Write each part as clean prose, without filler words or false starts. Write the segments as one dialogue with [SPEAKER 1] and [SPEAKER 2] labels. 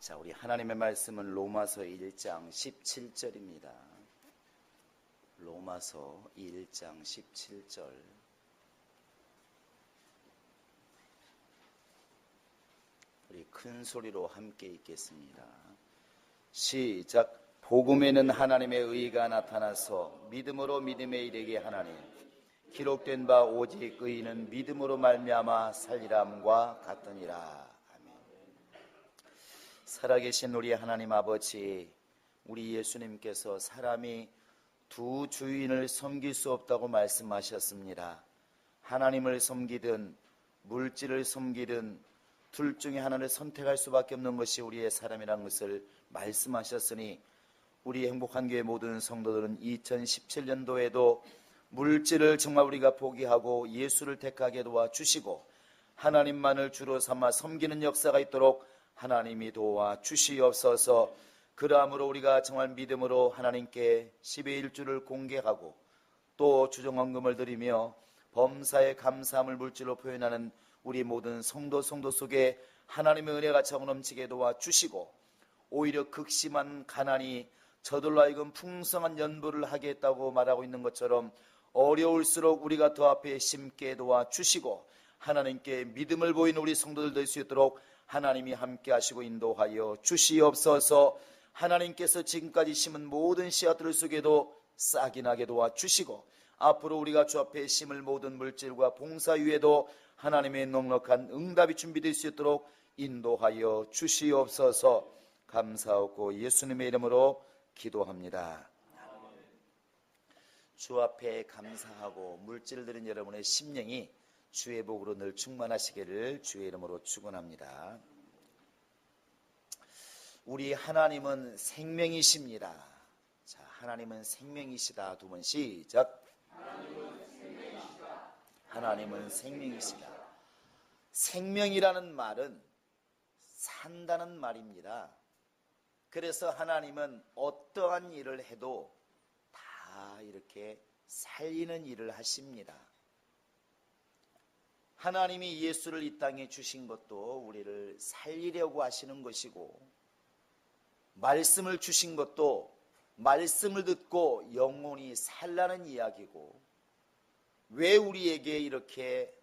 [SPEAKER 1] 자, 우리 하나님의 말씀은 로마서 1장 17절입니다. 로마서 1장 17절. 우리 큰 소리로 함께 읽겠습니다. 시작. 복음에는 하나님의 의가 나타나서 믿음으로 믿음에 이르게 하나니 기록된 바 오직 의인은 믿음으로 말미암아 살리람과 같으니라. 살아계신 우리 하나님 아버지, 우리 예수님께서 사람이 두 주인을 섬길 수 없다고 말씀하셨습니다. 하나님을 섬기든 물질을 섬기든 둘 중에 하나를 선택할 수밖에 없는 것이 우리의 삶이라는 것을 말씀하셨으니 우리 행복한 교회 모든 성도들은 2017년도에도 물질을 정말 우리가 포기하고 예수를 택하게 도와주시고 하나님만을 주로 삼아 섬기는 역사가 있도록 하나님이 도와주시옵소서. 그러함으로 우리가 정말 믿음으로 하나님께 10의 1주를 공개하고 또 주정헌금을 드리며 범사에 감사함을 물질로 표현하는 우리 모든 성도 속에 하나님의 은혜가 차고 넘치게 도와주시고 오히려 극심한 가난이 저들로 하여금 풍성한 연보를 하게 했다고 말하고 있는 것처럼 어려울수록 우리가 더 앞에 심게 도와주시고 하나님께 믿음을 보이는 우리 성도들 될 수 있도록 하나님이 함께 하시고 인도하여 주시옵소서. 하나님께서 지금까지 심은 모든 씨앗들 속에도 싹이 나게 도와주시고 앞으로 우리가 주 앞에 심을 모든 물질과 봉사 위에도 하나님의 넉넉한 응답이 준비될 수 있도록 인도하여 주시옵소서. 감사하고 예수님의 이름으로 기도합니다. 주 앞에 감사하고 물질을 드린 여러분의 심령이 주의 복으로 늘 충만하시기를 주의 이름으로 축원합니다. 우리 하나님은 생명이십니다. 자, 하나님은 생명이시다. 두 번 시작. 하나님은 생명이시다. 하나님은 생명이시다. 생명이라는 말은 산다는 말입니다. 그래서 하나님은 어떠한 일을 해도 다 이렇게 살리는 일을 하십니다. 하나님이 예수를 이 땅에 주신 것도 우리를 살리려고 하시는 것이고 말씀을 주신 것도 말씀을 듣고 영혼이 살라는 이야기고 왜 우리에게 이렇게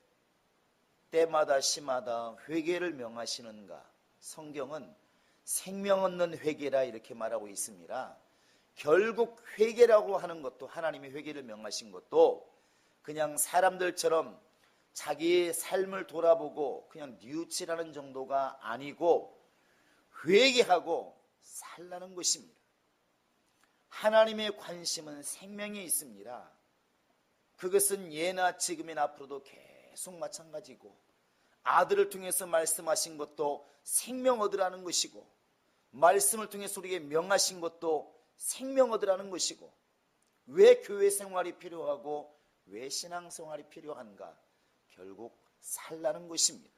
[SPEAKER 1] 때마다 시마다 회개를 명하시는가? 성경은 생명 얻는 회개라 이렇게 말하고 있습니다. 결국 회개라고 하는 것도 하나님이 회개를 명하신 것도 그냥 사람들처럼 자기의 삶을 돌아보고 그냥 뉘우치라는 정도가 아니고 회개하고 살라는 것입니다. 하나님의 관심은 생명에 있습니다. 그것은 예나 지금이나 앞으로도 계속 마찬가지고 아들을 통해서 말씀하신 것도 생명 얻으라는 것이고 말씀을 통해서 우리에게 명하신 것도 생명 얻으라는 것이고 왜 교회 생활이 필요하고 왜 신앙생활이 필요한가? 결국 살라는 것입니다.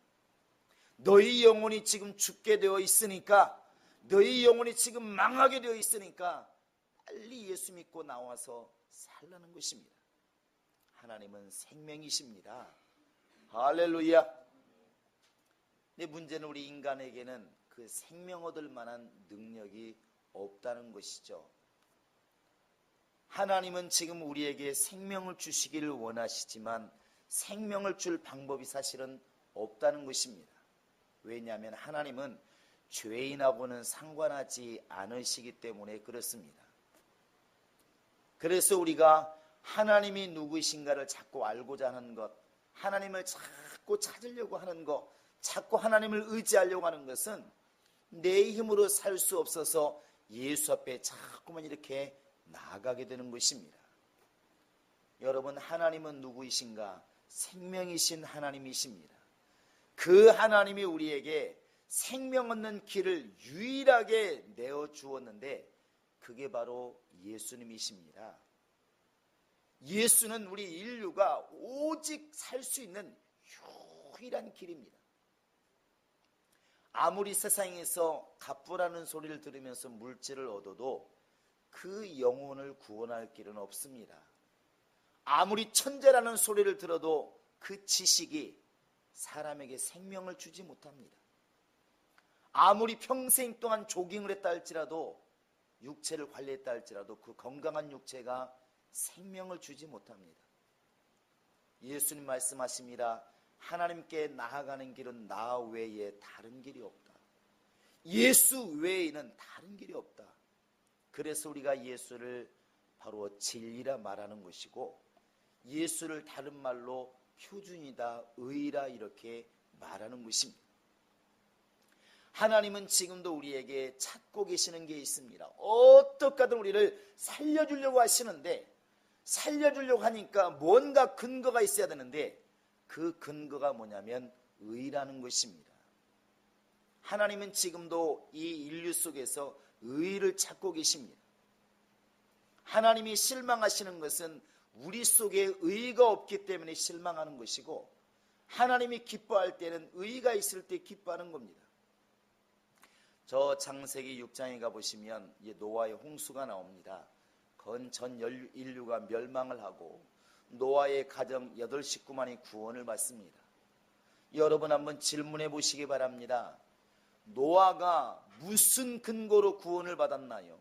[SPEAKER 1] 너희 영혼이 지금 죽게 되어 있으니까 너희 영혼이 지금 망하게 되어 있으니까 빨리 예수 믿고 나와서 살라는 것입니다. 하나님은 생명이십니다. 할렐루야. 근데 문제는 우리 인간에게는 그 생명 얻을 만한 능력이 없다는 것이죠. 하나님은 지금 우리에게 생명을 주시기를 원하시지만 생명을 줄 방법이 사실은 없다는 것입니다. 왜냐하면 하나님은 죄인하고는 상관하지 않으시기 때문에 그렇습니다. 그래서 우리가 하나님이 누구이신가를 자꾸 알고자 하는 것, 하나님을 자꾸 찾으려고 하는 것, 자꾸 하나님을 의지하려고 하는 것은 내 힘으로 살 수 없어서 예수 앞에 자꾸만 이렇게 나아가게 되는 것입니다. 여러분, 하나님은 누구이신가? 생명이신 하나님이십니다. 그 하나님이 우리에게 생명 얻는 길을 유일하게 내어주었는데 그게 바로 예수님이십니다. 예수는 우리 인류가 오직 살 수 있는 유일한 길입니다. 아무리 세상에서 값부라는 소리를 들으면서 물질을 얻어도 그 영혼을 구원할 길은 없습니다. 아무리 천재라는 소리를 들어도 그 지식이 사람에게 생명을 주지 못합니다. 아무리 평생 동안 조깅을 했다 할지라도, 육체를 관리했다 할지라도 그 건강한 육체가 생명을 주지 못합니다. 예수님 말씀하십니다. 하나님께 나아가는 길은 나 외에 다른 길이 없다. 예수 외에는 다른 길이 없다. 그래서 우리가 예수를 바로 진리라 말하는 것이고, 예수를 다른 말로 표준이다, 의라 이렇게 말하는 것입니다. 하나님은 지금도 우리에게 찾고 계시는 게 있습니다. 어떻게 하든 우리를 살려주려고 하시는데, 살려주려고 하니까 뭔가 근거가 있어야 되는데, 그 근거가 뭐냐면 의라는 것입니다. 하나님은 지금도 이 인류 속에서 의를 찾고 계십니다. 하나님이 실망하시는 것은 우리 속에 의가 없기 때문에 실망하는 것이고, 하나님이 기뻐할 때는 의가 있을 때 기뻐하는 겁니다. 저 창세기 6장에 가보시면 노아의 홍수가 나옵니다. 전 인류가 멸망을 하고 노아의 가정 8식구만이 구원을 받습니다. 여러분 한번 질문해 보시기 바랍니다. 노아가 무슨 근거로 구원을 받았나요?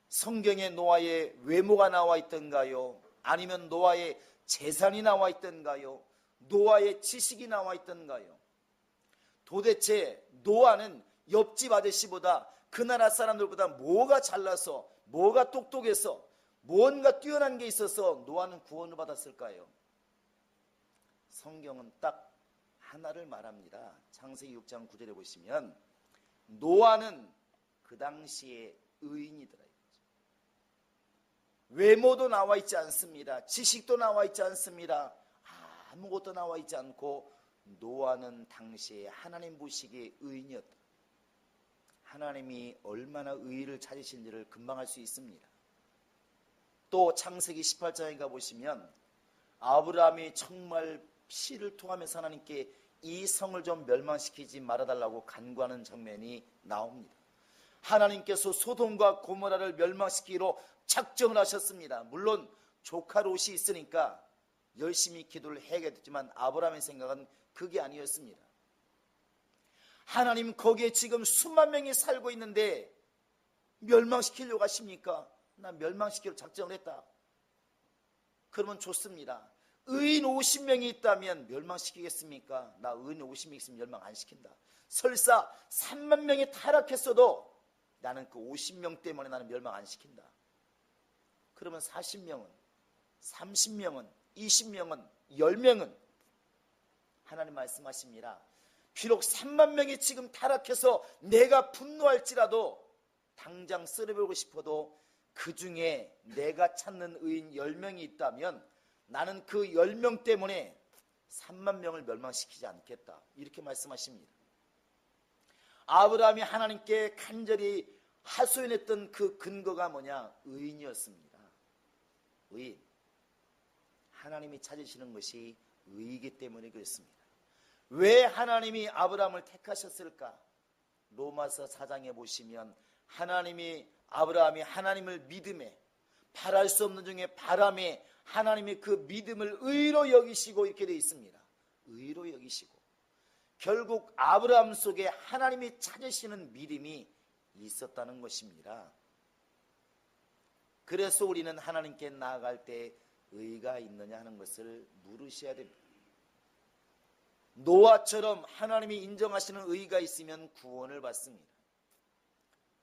[SPEAKER 1] 성경에 노아의 외모가 나와 있던가요? 아니면 노아의 재산이 나와 있던가요? 노아의 지식이 나와 있던가요? 도대체 노아는 옆집 아저씨보다, 그 나라 사람들보다 뭐가 잘나서, 뭐가 똑똑해서, 뭔가 뛰어난 게 있어서 노아는 구원을 받았을까요? 성경은 딱 하나를 말합니다. 창세기 6장 9절에 보시면 노아는 그 당시에 의인이더라. 외모도 나와 있지 않습니다. 지식도 나와 있지 않습니다. 아무것도 나와 있지 않고 노아는 당시에 하나님 보시기에 의인이었다. 하나님이 얼마나 의의를 찾으신지를 금방 알 수 있습니다. 또 창세기 18장에 가보시면 아브라함이 정말 피를 토하면서 하나님께 이 성을 좀 멸망시키지 말아달라고 간구하는 장면이 나옵니다. 하나님께서 소돔과 고모라를 멸망시키기로 작정을 하셨습니다. 물론 조카 롯이 있으니까 열심히 기도를 해야겠지만 아브라함의 생각은 그게 아니었습니다. 하나님 거기에 지금 수만 명이 살고 있는데 멸망시키려고 하십니까? 나 멸망시키려고 작정을 했다. 그러면 좋습니다. 의인 50명이 있다면 멸망시키겠습니까? 나 의인 50명 있으면 멸망 안 시킨다. 설사 3만 명이 타락했어도 나는 그 50명 때문에 나는 멸망 안 시킨다. 그러면 40명은, 30명은, 20명은, 10명은 하나님 말씀하십니다. 비록 3만 명이 지금 타락해서 내가 분노할지라도 당장 쓸어버리고 싶어도 그 중에 내가 찾는 의인 10명이 있다면 나는 그 10명 때문에 3만 명을 멸망시키지 않겠다. 이렇게 말씀하십니다. 아브라함이 하나님께 간절히 하소연했던 그 근거가 뭐냐? 의인이었습니다. 의인. 하나님이 찾으시는 것이 의이기 때문에 그렇습니다. 왜 하나님이 아브라함을 택하셨을까? 로마서 4장에 보시면 아브라함이 하나님을 믿음에, 바랄 수 없는 중에 바람에 하나님이 그 믿음을 의로 여기시고 이렇게 되어 있습니다. 의로 여기시고 결국 아브라함 속에 하나님이 찾으시는 믿음이 있었다는 것입니다. 그래서 우리는 하나님께 나아갈 때 의가 있느냐 하는 것을 물으셔야 됩니다. 노아처럼 하나님이 인정하시는 의가 있으면 구원을 받습니다.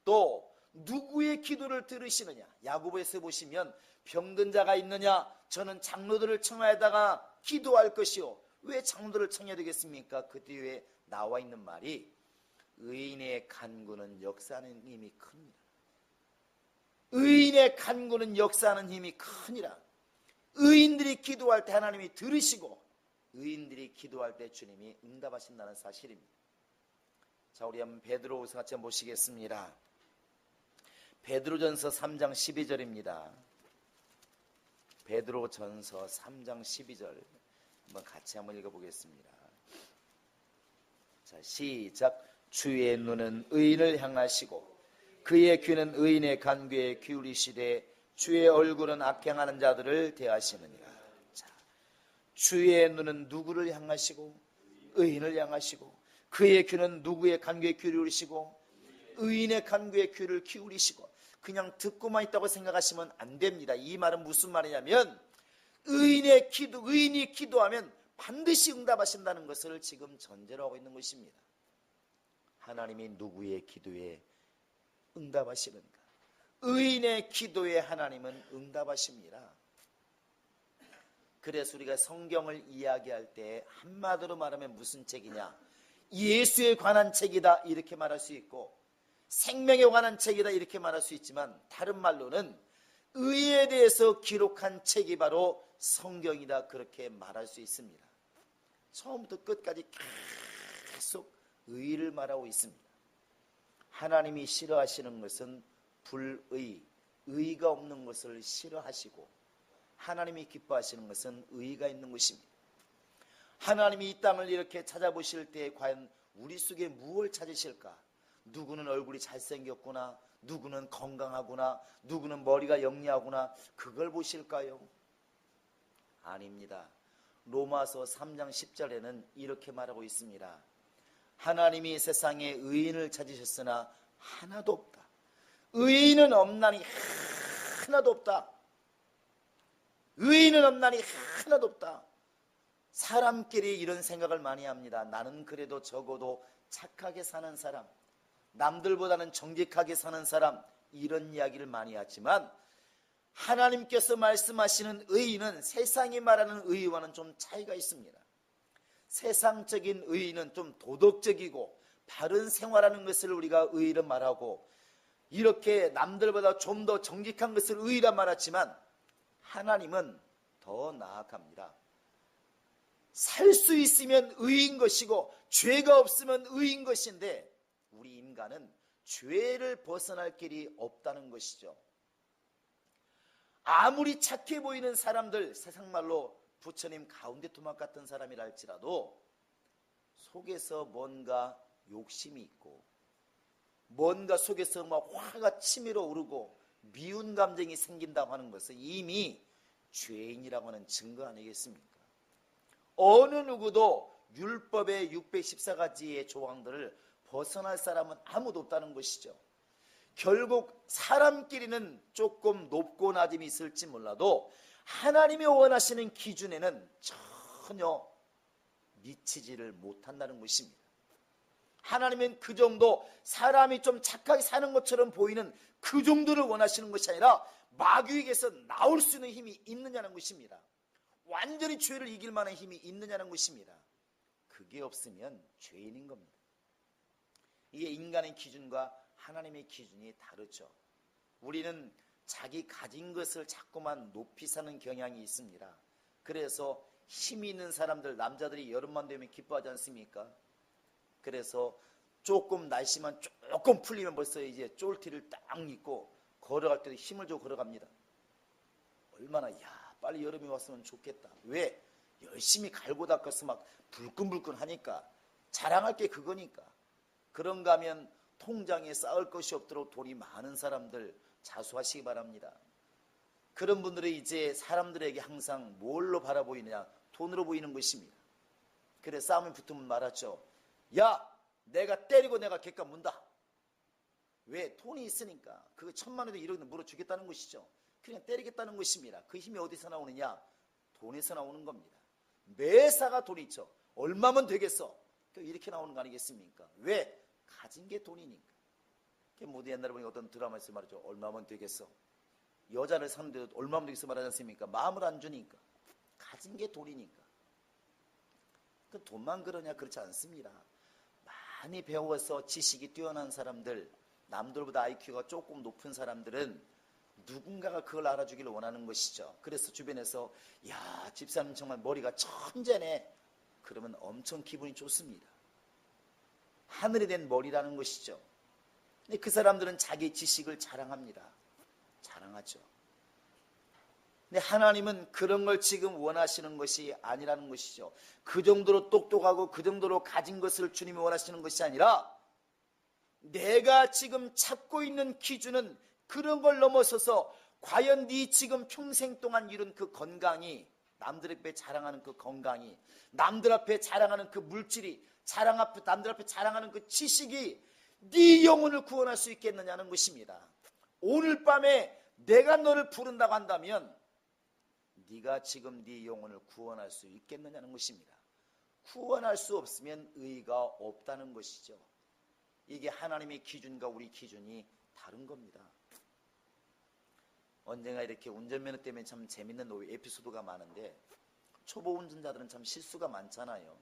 [SPEAKER 1] 또 누구의 기도를 들으시느냐? 야고보에서 보시면 병든 자가 있느냐? 저는 장로들을 청하에다가 기도할 것이요. 왜 장로들을 청해야 되겠습니까? 그 뒤에 나와 있는 말이 의인의 간구는 역사하는 힘이 큽니다. 의인의 간구는 역사하는 힘이 크니라. 의인들이 기도할 때 하나님이 들으시고 의인들이 기도할 때 주님이 응답하신다는 사실입니다. 자, 우리 한번 베드로후서 같이 한번 보시겠습니다. 베드로전서 3장 12절입니다. 베드로전서 3장 12절 한번 같이 한번 읽어보겠습니다. 자, 시작. 주의 눈은 의인을 향하시고 그의 귀는 의인의 간구에 기울이시되 주의 얼굴은 악행하는 자들을 대하시느니라. 자, 주의 눈은 누구를 향하시고? 의인을 향하시고 그의 귀는 누구의 간구에 귀를 기울이시고 의인의 간구에 귀를 기울이시고. 그냥 듣고만 있다고 생각하시면 안 됩니다. 이 말은 무슨 말이냐면 의인이 기도하면 반드시 응답하신다는 것을 지금 전제로 하고 있는 것입니다. 하나님이 누구의 기도에 응답하시는가? 의인의 기도에 하나님은 응답하십니다. 그래서 우리가 성경을 이야기할 때 한마디로 말하면 무슨 책이냐? 예수에 관한 책이다 이렇게 말할 수 있고, 생명에 관한 책이다 이렇게 말할 수 있지만, 다른 말로는 의에 대해서 기록한 책이 바로 성경이다 그렇게 말할 수 있습니다. 처음부터 끝까지 계속 의를 말하고 있습니다. 하나님이 싫어하시는 것은 불의, 의가 없는 것을 싫어하시고, 하나님이 기뻐하시는 것은 의가 있는 것입니다. 하나님이 이 땅을 이렇게 찾아보실 때 과연 우리 속에 무엇을 찾으실까? 누구는 얼굴이 잘생겼구나, 누구는 건강하구나, 누구는 머리가 영리하구나, 그걸 보실까요? 아닙니다. 로마서 3장 10절에는 이렇게 말하고 있습니다. 하나님이 세상에 의인을 찾으셨으나 하나도 없다. 의인은 없나니 하나도 없다. 의인은 없나니 하나도 없다. 사람끼리 이런 생각을 많이 합니다. 나는 그래도 적어도 착하게 사는 사람, 남들보다는 정직하게 사는 사람, 이런 이야기를 많이 하지만 하나님께서 말씀하시는 의인은 세상이 말하는 의와는 좀 차이가 있습니다. 세상적인 의인은 좀 도덕적이고 바른 생활하는 것을 우리가 의의로 말하고, 이렇게 남들보다 좀 더 정직한 것을 의의라 말하지만, 하나님은 더 나아갑니다. 살 수 있으면 의인 것이고 죄가 없으면 의인 것인데, 우리 인간은 죄를 벗어날 길이 없다는 것이죠. 아무리 착해 보이는 사람들, 세상말로 부처님 가운데 토막 같은 사람이라 할지라도 속에서 뭔가 욕심이 있고, 뭔가 속에서 막 화가 치밀어 오르고 미운 감정이 생긴다고 하는 것은 이미 죄인이라고 하는 증거 아니겠습니까? 어느 누구도 율법의 614가지의 조항들을 벗어날 사람은 아무도 없다는 것이죠. 결국 사람끼리는 조금 높고 낮음이 있을지 몰라도 하나님이 원하시는 기준에는 전혀 미치지를 못한다는 것입니다. 하나님은 그 정도, 사람이 좀 착하게 사는 것처럼 보이는 그 정도를 원하시는 것이 아니라 마귀에게서 나올 수 있는 힘이 있느냐는 것입니다. 완전히 죄를 이길 만한 힘이 있느냐는 것입니다. 그게 없으면 죄인인 겁니다. 이게 인간의 기준과 하나님의 기준이 다르죠. 우리는 자기 가진 것을 자꾸만 높이 사는 경향이 있습니다. 그래서 힘이 있는 사람들, 남자들이 여름만 되면 기뻐하지 않습니까? 그래서 조금 날씨만 조금 풀리면 벌써 이제 쫄티를 딱 입고 걸어갈 때도 힘을 주고 걸어갑니다. 얼마나 빨리 여름이 왔으면 좋겠다. 왜? 열심히 갈고 닦아서 막 불끈불끈 하니까, 자랑할 게 그거니까. 그런가 하면 통장에 쌓을 것이 없도록 돈이 많은 사람들 자수하시기 바랍니다. 그런 분들이 이제 사람들에게 항상 뭘로 바라보이느냐? 돈으로 보이는 것입니다. 그래 싸움이 붙으면 말하죠. 야, 내가 때리고 내가 객가 문다. 왜? 돈이 있으니까. 그거 1,000만 원도 1억도 물어주겠다는 것이죠. 그냥 때리겠다는 것입니다. 그 힘이 어디서 나오느냐? 돈에서 나오는 겁니다. 매사가 돈이 있죠. 얼마면 되겠어? 이렇게 나오는 거 아니겠습니까? 왜? 가진 게 돈이니까. 모두 옛날에 보니까 어떤 드라마에서 말이죠. 얼마면 되겠어? 여자를 사는데도 얼마면 되겠어 말하지 않습니까? 마음을 안 주니까. 가진 게 돈이니까. 그 돈만 그러냐? 그렇지 않습니다. 많이 배워서 지식이 뛰어난 사람들, 남들보다 IQ가 조금 높은 사람들은 누군가가 그걸 알아주기를 원하는 것이죠. 그래서 주변에서 야, 집사님 정말 머리가 천재네. 그러면 엄청 기분이 좋습니다. 하늘이 된 머리라는 것이죠. 근데 그 사람들은 자기 지식을 자랑합니다. 자랑하죠. 근데 하나님은 그런 걸 지금 원하시는 것이 아니라는 것이죠. 그 정도로 똑똑하고 그 정도로 가진 것을 주님이 원하시는 것이 아니라, 내가 지금 찾고 있는 기준은 그런 걸 넘어서서 과연 네 지금 평생 동안 이룬 그 건강이 남들 앞에 자랑하는 그 건강이, 남들 앞에 자랑하는 그 물질이, 남들 앞에 자랑하는 그 지식이 네 영혼을 구원할 수 있겠느냐는 것입니다. 오늘 밤에 내가 너를 부른다고 한다면 네가 지금 네 영혼을 구원할 수 있겠느냐는 것입니다. 구원할 수 없으면 의가 없다는 것이죠. 이게 하나님의 기준과 우리 기준이 다른 겁니다. 언젠가 이렇게 운전면허 때문에 참 재밌는 에피소드가 많은데, 초보 운전자들은 참 실수가 많잖아요.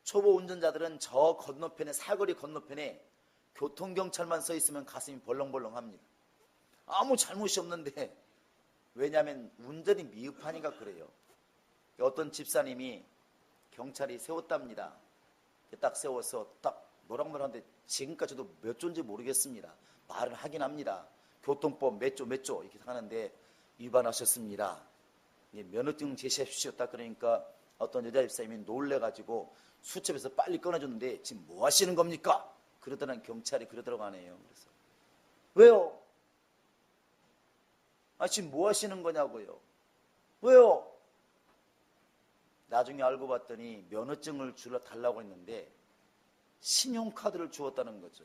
[SPEAKER 1] 초보 운전자들은 저 건너편에, 사거리 건너편에 교통경찰만 서 있으면 가슴이 벌렁벌렁합니다. 아무 잘못이 없는데, 왜냐하면 운전이 미흡하니까 그래요. 어떤 집사님이 경찰이 세웠답니다. 딱 세워서 딱 뭐라고 하는데 지금까지도 몇 조인지 모르겠습니다. 말을 하긴 합니다. 교통법 몇 조 이렇게 하는데 위반하셨습니다. 면허증 제시하십시오. 딱 그러니까 어떤 여자 집사님이 놀래가지고 수첩에서 빨리 꺼내줬는데 지금 뭐 하시는 겁니까? 그러더니 경찰이 그러더라고 하네요. 그래서 왜요? 지금 뭐 하시는 거냐고요? 왜요? 나중에 알고 봤더니 면허증을 달라고 했는데 신용카드를 주었다는 거죠.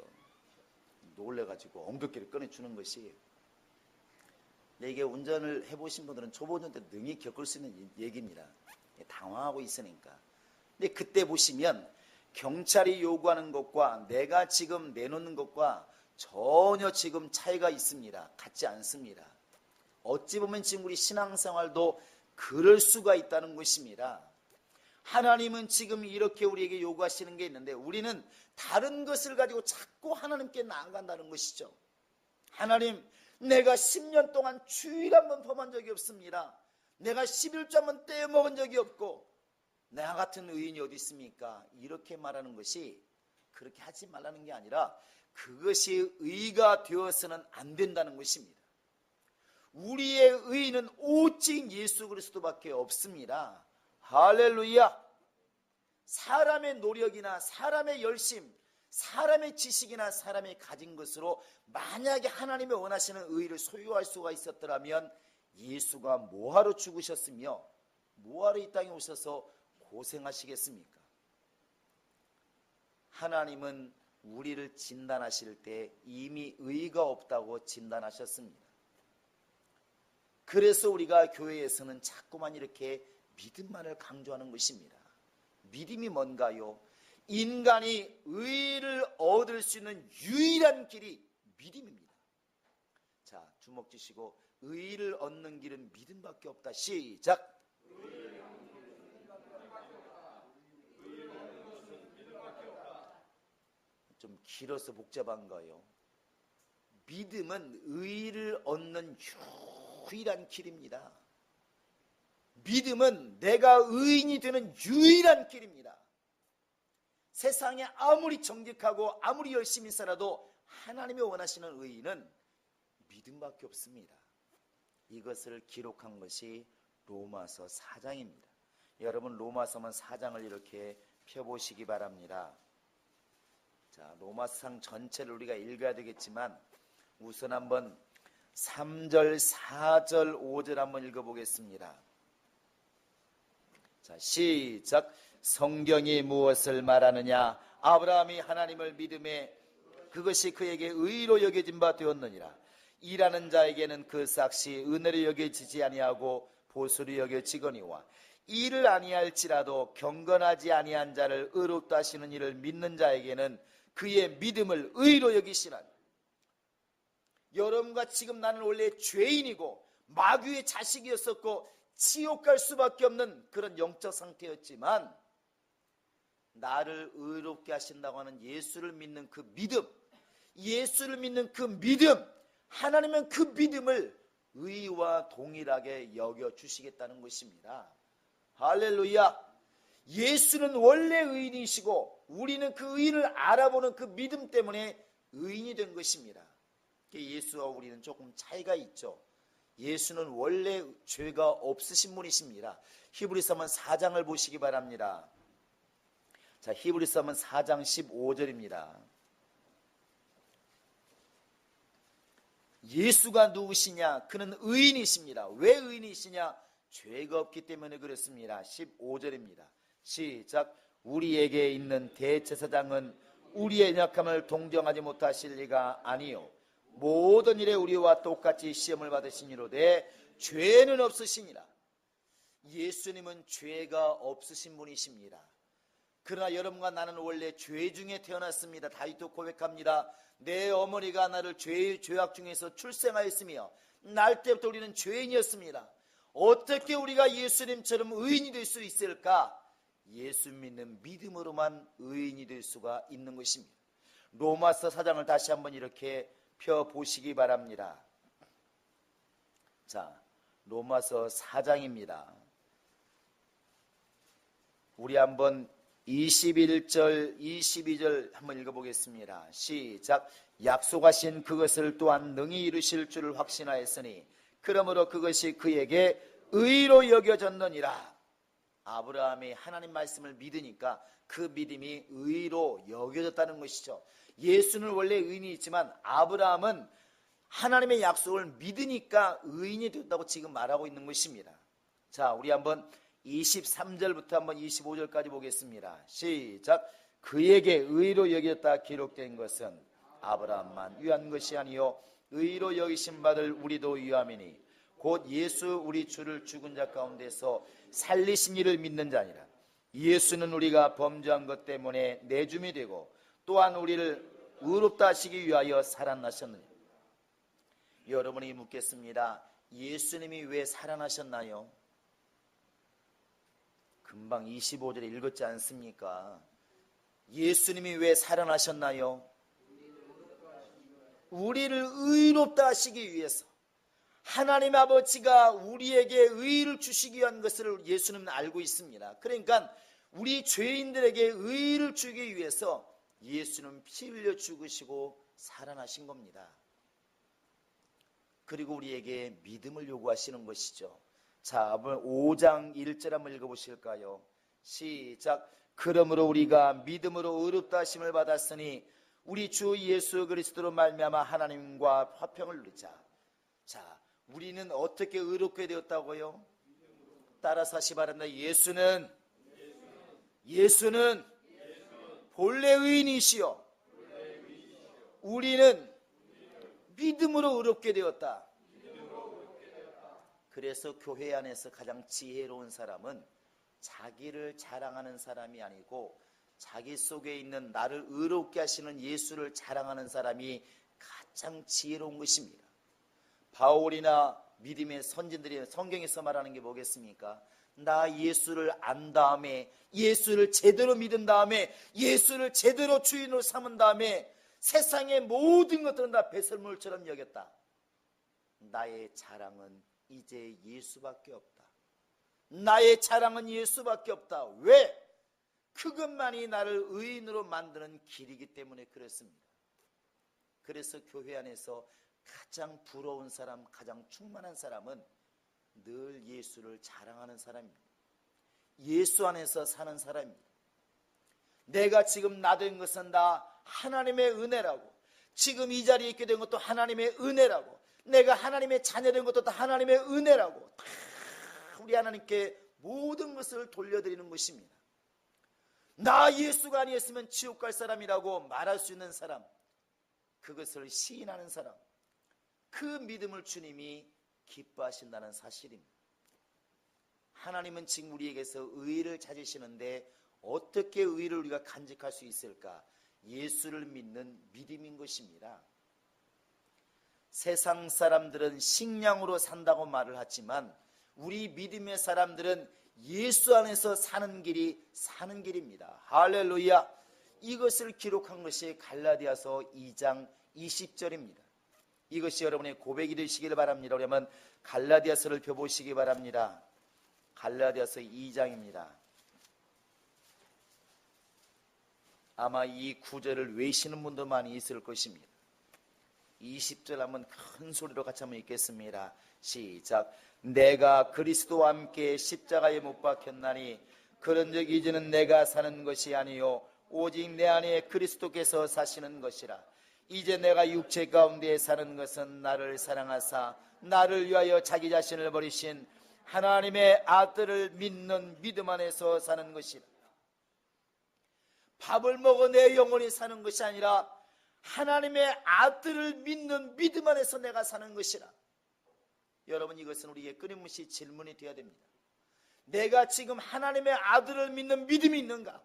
[SPEAKER 1] 놀래가지고 엉겁기를 꺼내주는 것이. 이게 운전을 해보신 분들은 초보 운전 때 능히 겪을 수 있는 얘기입니다. 당황하고 있으니까. 근데 그때 보시면 경찰이 요구하는 것과 내가 지금 내놓는 것과 전혀 지금 차이가 있습니다. 같지 않습니다. 어찌 보면 지금 우리 신앙생활도 그럴 수가 있다는 것입니다. 하나님은 지금 이렇게 우리에게 요구하시는 게 있는데 우리는 다른 것을 가지고 자꾸 하나님께 나아간다는 것이죠. 하나님, 내가 10년 동안 주일 한번 범한 적이 없습니다. 내가 11조 한번 떼어먹은 적이 없고 나 같은 의인이 어디 있습니까? 이렇게 말하는 것이 그렇게 하지 말라는 게 아니라 그것이 의가 되어서는 안 된다는 것입니다. 우리의 의인은 오직 예수 그리스도밖에 없습니다. 할렐루야. 사람의 노력이나 사람의 열심, 사람의 지식이나 사람이 가진 것으로 만약에 하나님이 원하시는 의를 소유할 수가 있었더라면 예수가 뭐하러 죽으셨으며 뭐하러 이 땅에 오셔서 고생하시겠습니까? 하나님은 우리를 진단하실 때 이미 의가 없다고 진단하셨습니다. 그래서 우리가 교회에서는 자꾸만 이렇게 믿음만을 강조하는 것입니다. 믿음이 뭔가요? 인간이 의를 얻을 수 있는 유일한 길이 믿음입니다. 자, 주먹 쥐시고 의를 얻는 길은 믿음밖에 없다. 시작. 좀 길어서 복잡한가요? 믿음은 의를 얻는 유일한 길입니다. 믿음은 내가 의인이 되는 유일한 길입니다. 세상에 아무리 정직하고 아무리 열심히 살아도 하나님이 원하시는 의인은 믿음밖에 없습니다. 이것을 기록한 것이 로마서 4장입니다. 여러분 로마서만 4장을 이렇게 펴보시기 바랍니다. 자, 로마상 전체를 우리가 읽어야 되겠지만 우선 한번 3절, 4절, 5절 한번 읽어보겠습니다. 자, 시작. 성경이 무엇을 말하느냐? 아브라함이 하나님을 믿음에 그것이 그에게 의로 여겨진 바 되었느니라. 일하는 자에게는 그 삭시 은혜로 여겨지지 아니하고 보수로 여겨지거니와 일을 아니할지라도 경건하지 아니한 자를 의롭다 하시는 이를 믿는 자에게는 그의 믿음을 의로 여기시나니. 여러분과 지금 나는 원래 죄인이고 마귀의 자식이었었고 지옥 갈 수밖에 없는 그런 영적 상태였지만 나를 의롭게 하신다고 하는 예수를 믿는 그 믿음, 예수를 믿는 그 믿음, 하나님은 그 믿음을 의와 동일하게 여겨주시겠다는 것입니다. 할렐루야. 예수는 원래 의인이시고 우리는 그 의인을 알아보는 그 믿음 때문에 의인이 된 것입니다. 예수와 우리는 조금 차이가 있죠. 예수는 원래 죄가 없으신 분이십니다. 히브리서만 4장을 보시기 바랍니다. 자, 히브리서만 4장 15절입니다. 예수가 누구시냐? 그는 의인이십니다. 왜 의인이시냐? 죄가 없기 때문에 그렇습니다. 15절입니다. 시작. 우리에게 있는 대제사장은 우리의 약함을 동정하지 못하실 리가 아니요 모든 일에 우리와 똑같이 시험을 받으시니로되 죄는 없으시니라. 예수님은 죄가 없으신 분이십니다. 그러나 여러분과 나는 원래 죄 중에 태어났습니다. 다윗도 고백합니다. 내 어머니가 나를 죄악 중에서 출생하였으며 날 때부터 우리는 죄인이었습니다. 어떻게 우리가 예수님처럼 의인이 될 수 있을까? 예수 믿는 믿음으로만 의인이 될 수가 있는 것입니다. 로마서 4장을 다시 한번 이렇게 펴보시기 바랍니다. 자, 로마서 4장입니다. 우리 한번 21절, 22절 한번 읽어보겠습니다. 시작. 약속하신 그것을 또한 능히 이루실 줄을 확신하였으니 그러므로 그것이 그에게 의로 여겨졌느니라. 아브라함이 하나님 말씀을 믿으니까 그 믿음이 의로 여겨졌다는 것이죠. 예수는 원래 의인이 있지만 아브라함은 하나님의 약속을 믿으니까 의인이 됐다고 지금 말하고 있는 것입니다. 자, 우리 한번 23절부터 한번 25절까지 보겠습니다. 시작. 그에게 의로 여겼다 기록된 것은 아브라함만 위한 것이 아니요 의로 여기신 받을 우리도 위함이니 곧 예수 우리 주를 죽은 자 가운데서 살리신 이를 믿는 자니라. 예수는 우리가 범죄한 것 때문에 내줌이 되고 또한 우리를 의롭다 하시기 위하여 살아나셨느냐. 여러분이 묻겠습니다. 예수님이 왜 살아나셨나요? 금방 25절에 읽었지 않습니까? 예수님이 왜 살아나셨나요? 우리를 의롭다 하시기 위해서. 하나님 아버지가 우리에게 의를 주시기 위한 것을 예수님은 알고 있습니다. 그러니까 우리 죄인들에게 의를 주기 위해서 예수는 피 흘려 죽으시고 살아나신 겁니다. 그리고 우리에게 믿음을 요구하시는 것이죠. 자, 5장 1절 한번 읽어보실까요? 시작. 그러므로 우리가 믿음으로 의롭다 하심을 받았으니 우리 주 예수 그리스도로 말미암아 하나님과 화평을 누리자. 자, 우리는 어떻게 의롭게 되었다고요? 따라서 하시 바랍니다. 예수는 본래 의인이시요 우리는 믿음으로 의롭게 되었다. 그래서 교회 안에서 가장 지혜로운 사람은 자기를 자랑하는 사람이 아니고 자기 속에 있는 나를 의롭게 하시는 예수를 자랑하는 사람이 가장 지혜로운 것입니다. 바울이나 믿음의 선진들이 성경에서 말하는 게 뭐겠습니까? 나 예수를 안 다음에, 예수를 제대로 믿은 다음에, 예수를 제대로 주인으로 삼은 다음에 세상의 모든 것들은 다 배설물처럼 여겼다. 나의 자랑은 이제 예수밖에 없다. 나의 자랑은 예수밖에 없다. 왜? 그것만이 나를 의인으로 만드는 길이기 때문에 그렇습니다. 그래서 교회 안에서 가장 부러운 사람, 가장 충만한 사람은 늘 예수를 자랑하는 사람입니다. 예수 안에서 사는 사람입니다. 내가 지금 나 된 것은 다 하나님의 은혜라고, 지금 이 자리에 있게 된 것도 하나님의 은혜라고, 내가 하나님의 자녀 된 것도 다 하나님의 은혜라고, 다 우리 하나님께 모든 것을 돌려드리는 것입니다. 나 예수가 아니었으면 지옥 갈 사람이라고 말할 수 있는 사람, 그것을 시인하는 사람, 그 믿음을 주님이 기뻐하신다는 사실입니다. 하나님은 지금 우리에게서 의를 찾으시는데 어떻게 의를 우리가 간직할 수 있을까? 예수를 믿는 믿음인 것입니다. 세상 사람들은 식량으로 산다고 말을 하지만 우리 믿음의 사람들은 예수 안에서 사는 길이 사는 길입니다. 할렐루야. 이것을 기록한 것이 갈라디아서 2장 20절입니다. 이것이 여러분의 고백이 되시길 바랍니다. 그러면 갈라디아서를 펴보시기 바랍니다. 갈라디아서 2장입니다. 아마 이 구절을 외시는 분도 많이 있을 것입니다. 20절 한번 큰 소리로 같이 한번 읽겠습니다. 시작. 내가 그리스도와 함께 십자가에 못 박혔나니 그런즉 이제는 내가 사는 것이 아니요 오직 내 안에 그리스도께서 사시는 것이라. 이제 내가 육체 가운데 사는 것은 나를 사랑하사 나를 위하여 자기 자신을 버리신 하나님의 아들을 믿는 믿음 안에서 사는 것이라. 밥을 먹어 내 영혼이 사는 것이 아니라 하나님의 아들을 믿는 믿음 안에서 내가 사는 것이라. 여러분, 이것은 우리에게 끊임없이 질문이 되어야 됩니다. 내가 지금 하나님의 아들을 믿는 믿음이 있는가?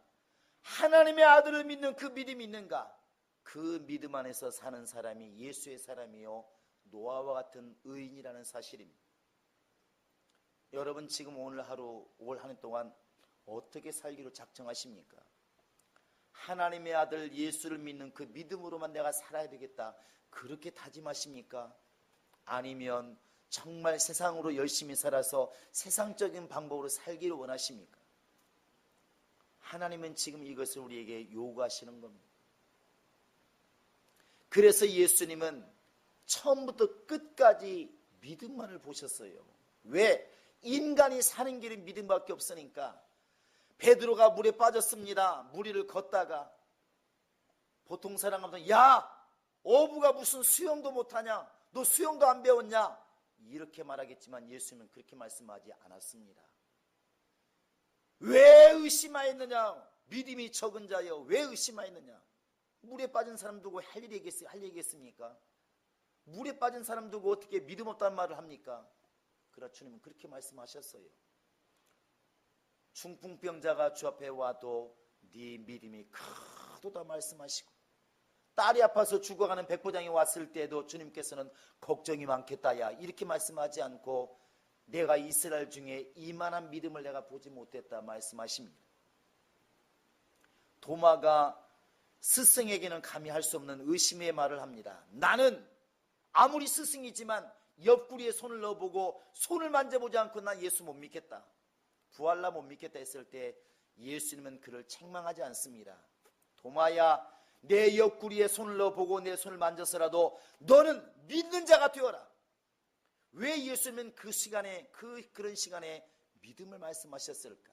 [SPEAKER 1] 하나님의 아들을 믿는 그 믿음이 있는가? 그 믿음 안에서 사는 사람이 예수의 사람이요 노아와 같은 의인이라는 사실입니다. 여러분, 지금 오늘 하루, 올 한 해 동안 어떻게 살기로 작정하십니까? 하나님의 아들 예수를 믿는 그 믿음으로만 내가 살아야 되겠다, 그렇게 다짐하십니까? 아니면 정말 세상으로 열심히 살아서 세상적인 방법으로 살기를 원하십니까? 하나님은 지금 이것을 우리에게 요구하시는 겁니다. 그래서 예수님은 처음부터 끝까지 믿음만을 보셨어요. 왜? 인간이 사는 길이 믿음밖에 없으니까. 베드로가 물에 빠졌습니다. 무리를 걷다가 보통 사람 같으면 야, 어부가 무슨 수영도 못하냐? 너 수영도 안 배웠냐? 이렇게 말하겠지만 예수님은 그렇게 말씀하지 않았습니다. 왜 의심하였느냐? 믿음이 적은 자여, 왜 의심하였느냐? 물에 빠진 사람 두고 할 얘기겠습니까? 물에 빠진 사람 두고 어떻게 믿음 없다는 말을 합니까? 그러나 주님은 그렇게 말씀하셨어요. 중풍병자가 주 앞에 와도 네 믿음이 크도다 말씀하시고, 딸이 아파서 죽어가는 백부장이 왔을 때도 주님께서는 걱정이 많겠다야 이렇게 말씀하지 않고 내가 이스라엘 중에 이만한 믿음을 내가 보지 못했다 말씀하십니다. 도마가 스승에게는 감히 할 수 없는 의심의 말을 합니다. 나는 아무리 스승이지만 옆구리에 손을 넣어보고 손을 만져보지 않고 난 예수 못 믿겠다, 부활라 못 믿겠다 했을 때 예수님은 그를 책망하지 않습니다. 도마야, 내 옆구리에 손을 넣어보고 내 손을 만져서라도 너는 믿는 자가 되어라. 왜 예수님은 그 시간에 그런 시간에 믿음을 말씀하셨을까?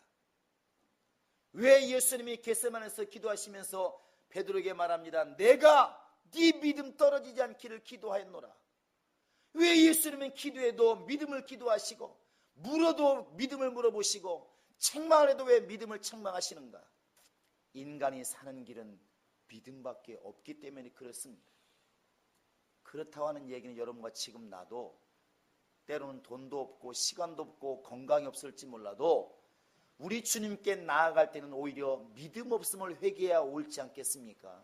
[SPEAKER 1] 왜 예수님이 겟세마네에서 기도하시면서 베드로에게 말합니다. 내가 네 믿음 떨어지지 않기를 기도하였노라. 왜 예수님은 기도해도 믿음을 기도하시고 물어도 믿음을 물어보시고 책망을 해도 왜 믿음을 책망하시는가? 인간이 사는 길은 믿음밖에 없기 때문에 그렇습니다. 그렇다고 하는 얘기는 여러분과 지금 나도 때로는 돈도 없고 시간도 없고 건강이 없을지 몰라도 우리 주님께 나아갈 때는 오히려 믿음 없음을 회개해야 옳지 않겠습니까?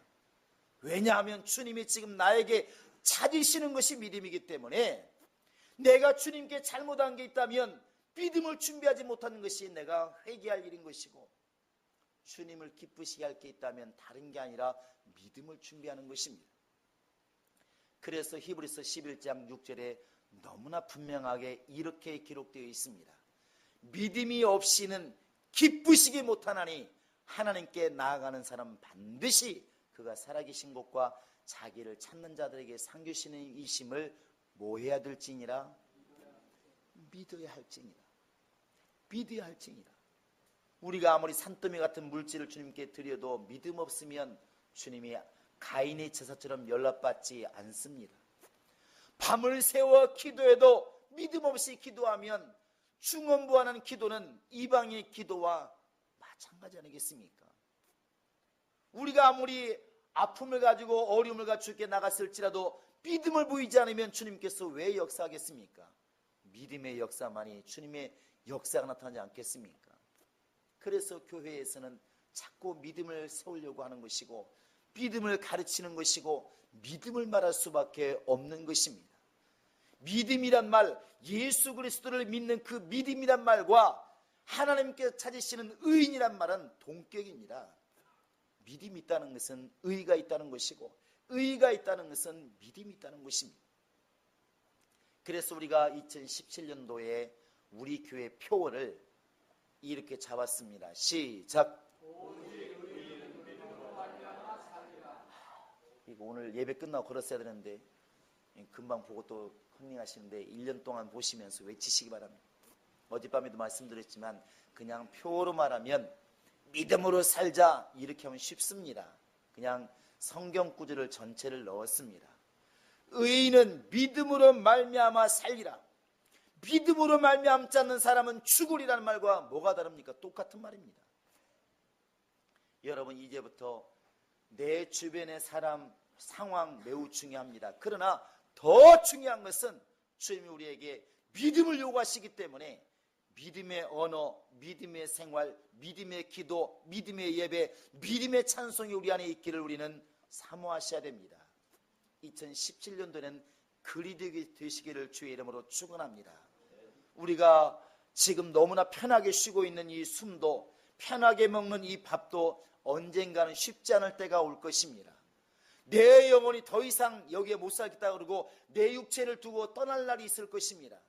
[SPEAKER 1] 왜냐하면 주님이 지금 나에게 찾으시는 것이 믿음이기 때문에 내가 주님께 잘못한 게 있다면 믿음을 준비하지 못하는 것이 내가 회개할 일인 것이고, 주님을 기쁘시게 할 게 있다면 다른 게 아니라 믿음을 준비하는 것입니다. 그래서 히브리서 11장 6절에 너무나 분명하게 이렇게 기록되어 있습니다. 믿음이 없이는 기쁘시게 못하나니 하나님께 나아가는 사람은 반드시 그가 살아계신 곳과 자기를 찾는 자들에게 상 주시는 이심을 뭐 해야 될지니라? 믿어야 할지니라. 믿어야 할지니라. 우리가 아무리 산더미 같은 물질을 주님께 드려도 믿음 없으면 주님이 가인의 제사처럼 연락받지 않습니다. 밤을 새워 기도해도 믿음 없이 기도하면 중언부언하는 기도는 이방의 기도와 마찬가지 아니겠습니까? 우리가 아무리 아픔을 가지고 어려움을 가지고 주께 나갔을지라도 믿음을 보이지 않으면 주님께서 왜 역사하겠습니까? 믿음의 역사만이 주님의 역사가 나타나지 않겠습니까? 그래서 교회에서는 자꾸 믿음을 세우려고 하는 것이고 믿음을 가르치는 것이고 믿음을 말할 수밖에 없는 것입니다. 믿음이란 말, 예수 그리스도를 믿는 그 믿음이란 말과 하나님께서 찾으시는 의인이란 말은 동격입니다. 믿음이 있다는 것은 의가 있다는 것이고 의가 있다는 것은 믿음이 있다는 것입니다. 그래서 우리가 2017년도에 우리 교회 표어를 이렇게 잡았습니다. 시작. 이거 오늘 예배 끝나고 걸었어야 되는데 금방 보고 또 컨닝하시는데 1년 동안 보시면서 외치시기 바랍니다. 어젯밤에도 말씀드렸지만 그냥 표로 말하면 믿음으로 살자 이렇게 하면 쉽습니다. 그냥 성경 구절을 전체를 넣었습니다. 의인은 믿음으로 말미암아 살리라. 믿음으로 말미암지 않는 사람은 죽으리라는 말과 뭐가 다릅니까? 똑같은 말입니다. 여러분, 이제부터 내 주변의 사람 상황 매우 중요합니다. 그러나 더 중요한 것은 주님이 우리에게 믿음을 요구하시기 때문에 믿음의 언어, 믿음의 생활, 믿음의 기도, 믿음의 예배, 믿음의 찬송이 우리 안에 있기를 우리는 사모하셔야 됩니다. 2017년도에는 그리 되시기를 주의 이름으로 축원합니다. 우리가 지금 너무나 편하게 쉬고 있는 이 숨도, 편하게 먹는 이 밥도 언젠가는 쉽지 않을 때가 올 것입니다. 내 영혼이 더 이상 여기에 못 살겠다 그러고 내 육체를 두고 떠날 날이 있을 것입니다.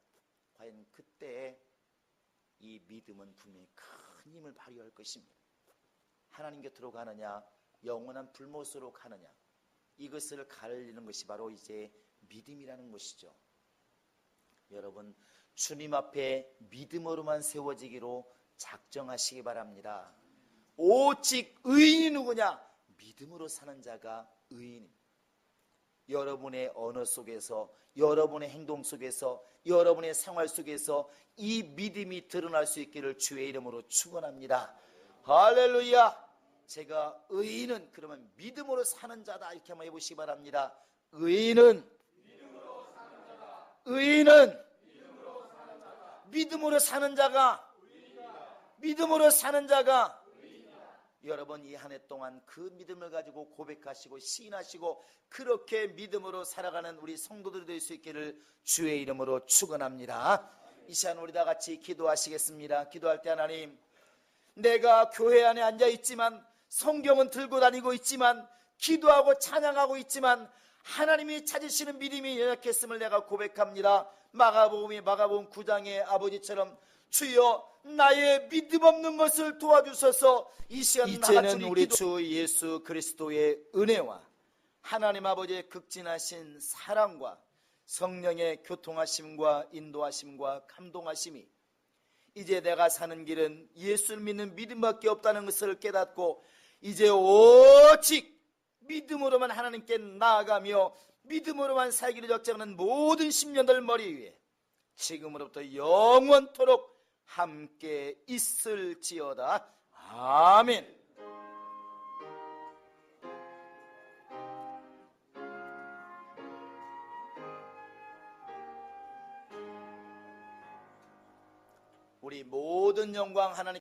[SPEAKER 1] 과연 그때 이 믿음은 분명히 큰 힘을 발휘할 것입니다. 하나님 곁으로 가느냐, 영원한 불못으로 가느냐, 이것을 가리는 것이 바로 이제 믿음이라는 것이죠. 여러분, 주님 앞에 믿음으로만 세워지기로 작정하시기 바랍니다. 오직 의인이 누구냐? 믿음으로 사는 자가 의인입니다. 여러분의 언어 속에서, 여러분의 행동 속에서, 여러분의 생활 속에서 이 믿음이 드러날 수 있기를 주의 이름으로 축원합니다. 할렐루야. 제가 의인은 그러면 믿음으로 사는 자다 이렇게 한번 해보시기 바랍니다. 의인은 믿음으로 사는 자가 믿음으로 사는 자가 여러분, 이 한 해 동안 그 믿음을 가지고 고백하시고 시인하시고 그렇게 믿음으로 살아가는 우리 성도들이 될 수 있기를 주의 이름으로 축원합니다. 이 시간 우리 다 같이 기도하시겠습니다. 기도할 때 하나님, 내가 교회 안에 앉아 있지만, 성경은 들고 다니고 있지만, 기도하고 찬양하고 있지만 하나님이 찾으시는 믿음이 연약했음을 내가 고백합니다. 마가복음 9장의 아버지처럼 주여 나의 믿음 없는 것을 도와주소서. 이 시간 이제는 우리 주 예수 그리스도의 은혜와 하나님 아버지의 극진하신 사랑과 성령의 교통하심과 인도하심과 감동하심이 이제 내가 사는 길은 예수를 믿는 믿음밖에 없다는 것을 깨닫고 이제 오직 믿음으로만 하나님께 나아가며 믿음으로만 살기를 적정하는 모든 심령들 머리 위에 지금으로부터 영원토록 함께 있을지어다. 아멘. 우리 모든 영광 하나님